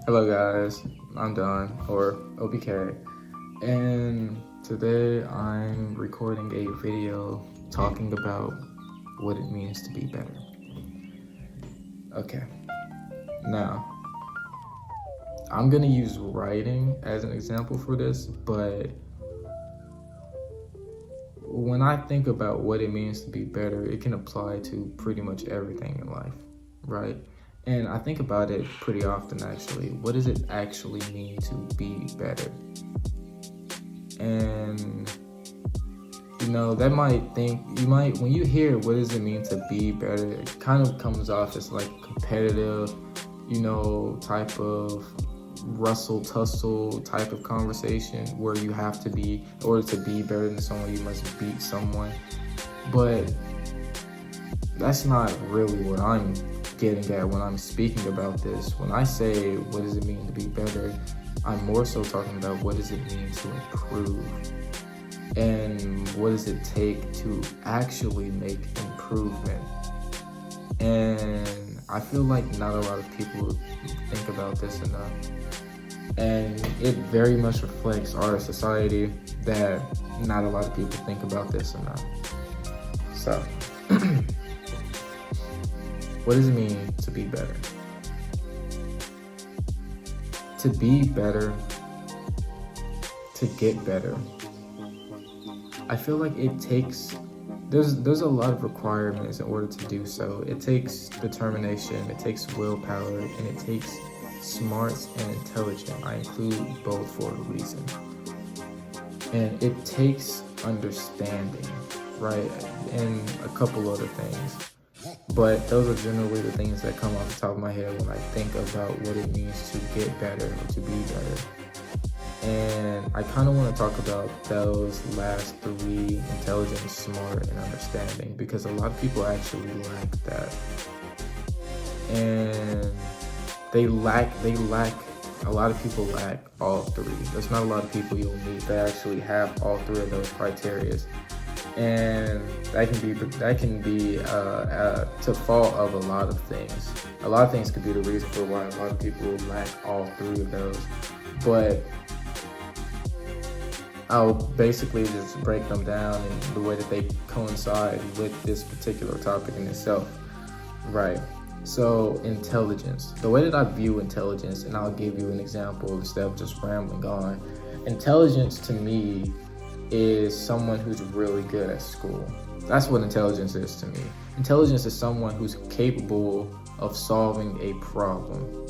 Hello guys, I'm Don, or OBK, and today I'm recording a video talking about what it means to be better. Okay, now I'm gonna use writing as an example for this, but when I think about what it means to be better, it can apply to pretty much everything in life, right? And I think about it pretty often actually. What does it actually mean to be better? And that when you hear what does it mean to be better, it kind of comes off as like competitive, type of rustle tussle type of conversation where you have to be, in order to be better than someone, you must beat someone. But that's not really what I'm getting at when I'm speaking about this. When I say what does it mean to be better, I'm more so talking about what does it mean to improve, and what does it take to actually make improvement. And I feel like not a lot of people think about this enough, and it very much reflects our society that not a lot of people think about this enough. So what does it mean to be better? To be better, to get better, I feel like it takes, there's a lot of requirements in order to do so. It takes determination, it takes willpower, and it takes smarts and intelligence. I include both for a reason. And it takes understanding, right? And a couple other things. But those are generally the things that come off the top of my head when I think about what it means to get better or to be better. And I kind of want to talk about those last three: intelligence, smart, and understanding, because a lot of people actually lack that. And a lot of people lack all three. There's not a lot of people you'll meet that actually have all three of those criteria. And that can be to fault of a lot of things. A lot of things could be the reason for why a lot of people lack all three of those. But I'll basically just break them down in the way that they coincide with this particular topic in itself. Right. So intelligence, the way that I view intelligence, and I'll give you an example instead of just rambling on. Intelligence to me is someone who's really good at school. That's what intelligence is to me. Intelligence is someone who's capable of solving a problem,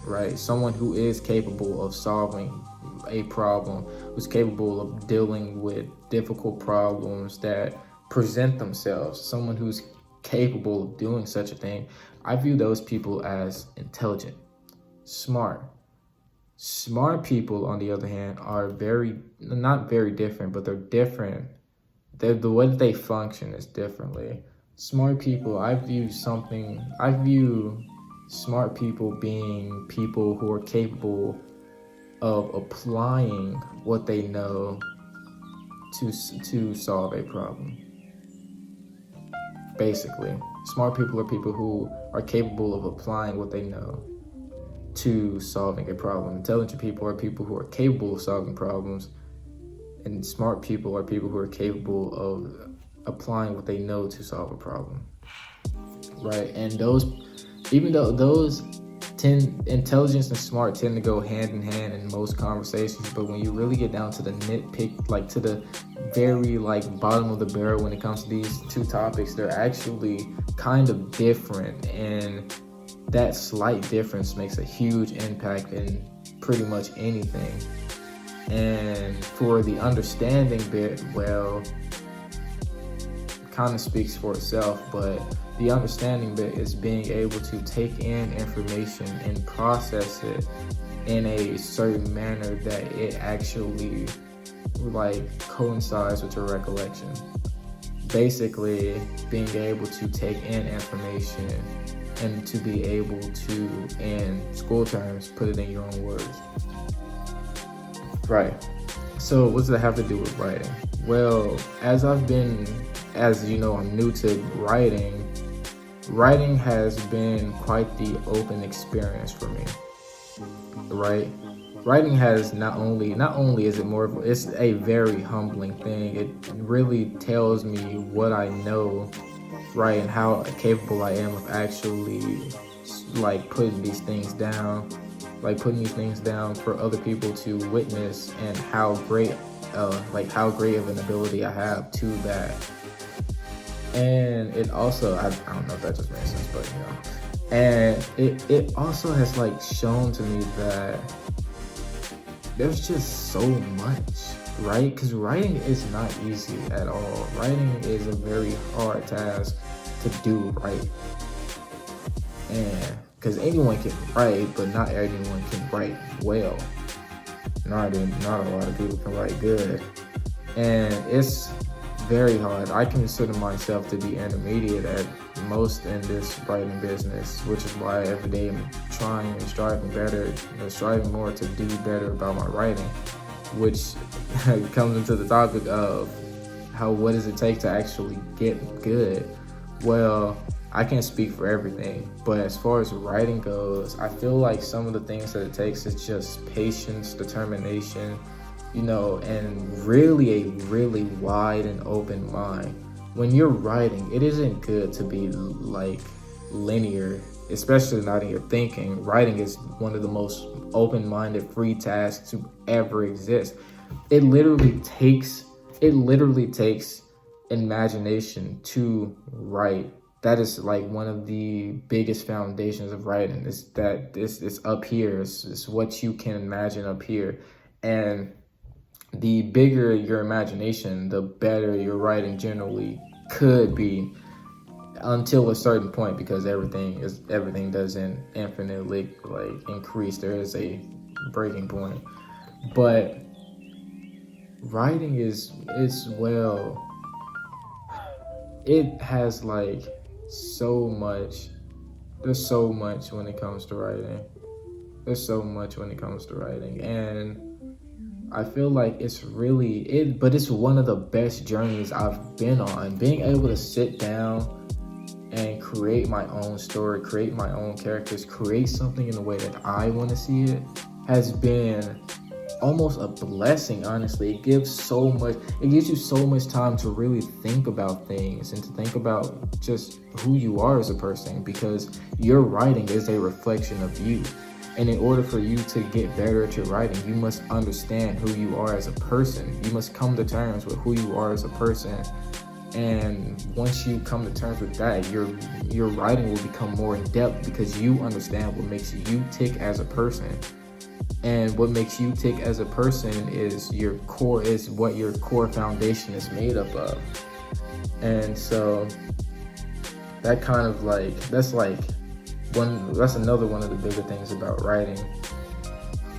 right? Someone who is capable of solving a problem, who's capable of dealing with difficult problems that present themselves, someone who's capable of doing such a thing. I view those people as intelligent. Smart people, on the other hand, are not very different, but they're different. The way that they function is differently. Smart people, I view smart people being people who are capable of applying what they know to solve a problem. Basically, smart people are people who are capable of applying what they know to solving a problem. Intelligent people are people who are capable of solving problems, and smart people are people who are capable of applying what they know to solve a problem, right? And even though intelligence and smart tend to go hand in hand in most conversations, but when you really get down to the nitpick, like to the very bottom of the barrel when it comes to these two topics, they're actually kind of different, and that slight difference makes a huge impact in pretty much anything. And for the understanding bit, well, kind of speaks for itself, but the understanding bit is being able to take in information and process it in a certain manner that it actually coincides with your recollection. Basically, being able to take in information and to be able to, in school terms, put it in your own words. Right. So what does that have to do with writing? Well, as you know, I'm new to writing. Writing has been quite the open experience for me. right? Writing has not only is it more of, it's a very humbling thing. It really tells me what I know, right, and how capable I am of actually like putting these things down for other people to witness, and how great of an ability I have to that. And it also, I don't know if that just makes sense, but and it also has like shown to me that there's just so much, right? Because writing is not easy at all. Writing is a very hard task to do right. And because anyone can write, but not everyone can write well. Not a lot of people can write good. And it's very hard. I consider myself to be intermediate at most in this writing business, which is why every day I'm trying and striving more to do better about my writing, which comes into the topic of what does it take to actually get good. Well, I can't speak for everything, but as far as writing goes, I feel like some of the things that it takes is just patience, determination, and really a really wide and open mind. When you're writing, it isn't good to be like linear, especially not in your thinking. Writing is one of the most open-minded, free tasks to ever exist. It literally takes imagination to write. That is like one of the biggest foundations of writing. Is that this up here. It's what you can imagine up here, and the bigger your imagination, the better your writing generally could be, until a certain point, because everything doesn't infinitely like increase. There is a breaking point. But writing it has like so much. There's so much when it comes to writing. And I feel like but it's one of the best journeys I've been on. Being able to sit down and create my own story, create my own characters, create something in the way that I want to see it has been almost a blessing, honestly. It gives you so much time to really think about things and to think about just who you are as a person, because your writing is a reflection of you. And in order for you to get better at your writing, you must understand who you are as a person. You must come to terms with who you are as a person. And once you come to terms with that, your writing will become more in depth, because you understand what makes you tick as a person. And what makes you tick as a person is what your core foundation is made up of. And so that's another one of the bigger things about writing.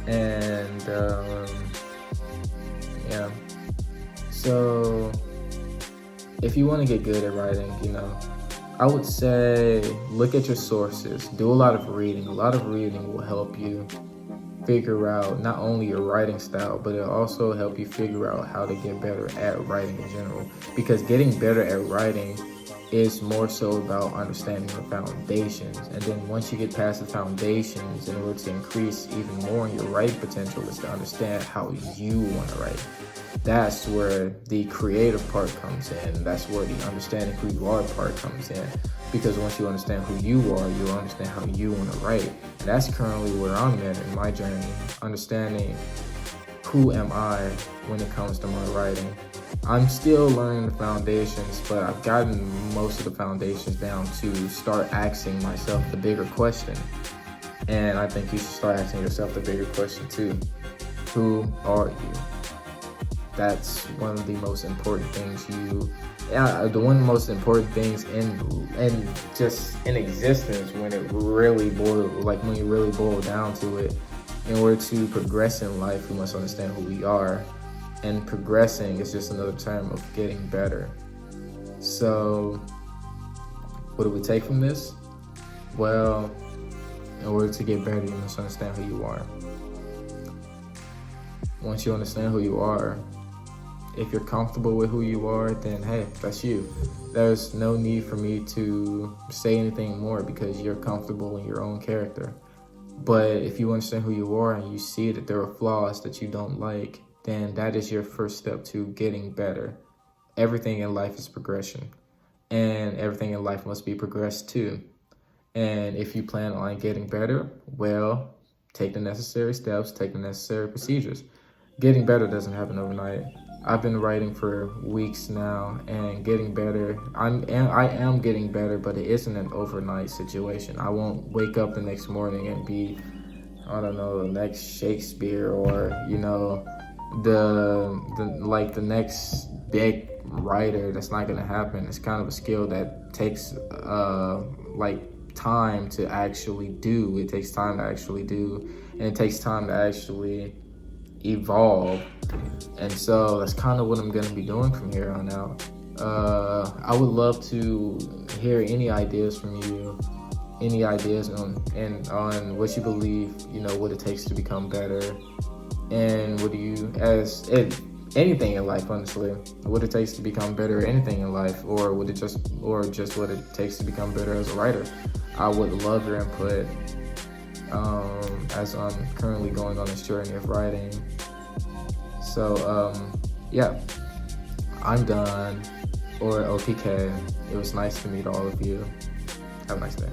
And yeah. So if you want to get good at writing, I would say look at your sources. Do a lot of reading. A lot of reading will help you figure out not only your writing style, but it'll also help you figure out how to get better at writing in general. Because getting better at writing is more so about understanding the foundations. And then once you get past the foundations, in order to increase even more in your writing potential, is to understand how you want to write. That's where the creative part comes in. That's where the understanding who you are part comes in. Because once you understand who you are, you'll understand how you want to write. And that's currently where I'm at in my journey, understanding who am I when it comes to my writing. I'm still learning the foundations, but I've gotten most of the foundations down to start asking myself the bigger question. And I think you should start asking yourself the bigger question too. Who are you? That's one of the most important things the one of the most important things in just in existence, when you really boil down to it. In order to progress in life, we must understand who we are. And progressing is just another term of getting better. So what do we take from this? Well, in order to get better, you must understand who you are. Once you understand who you are, if you're comfortable with who you are, then hey, that's you. There's no need for me to say anything more, because you're comfortable in your own character. But if you understand who you are and you see that there are flaws that you don't like, then that is your first step to getting better. Everything in life is progression, and everything in life must be progressed too. And if you plan on getting better, well, take the necessary steps, take the necessary procedures. Getting better doesn't happen overnight. I've been writing for weeks now and getting better. I am getting better, but it isn't an overnight situation. I won't wake up the next morning and be, I don't know, the next Shakespeare or, the next big writer. That's not gonna happen. It's kind of a skill that takes time to actually do. It takes time to actually do, and it takes time to actually evolve. And so that's kind of what I'm going to be doing from here on out. I would love to hear any ideas from you, any ideas on what you believe, what it takes to become better, and what do you, anything in life, honestly, what it takes to become better at anything in life, or just what it takes to become better as a writer. I would love your input, as I'm currently going on this journey of writing. So, yeah, I'm done, or OPK. It was nice to meet all of you. Have a nice day.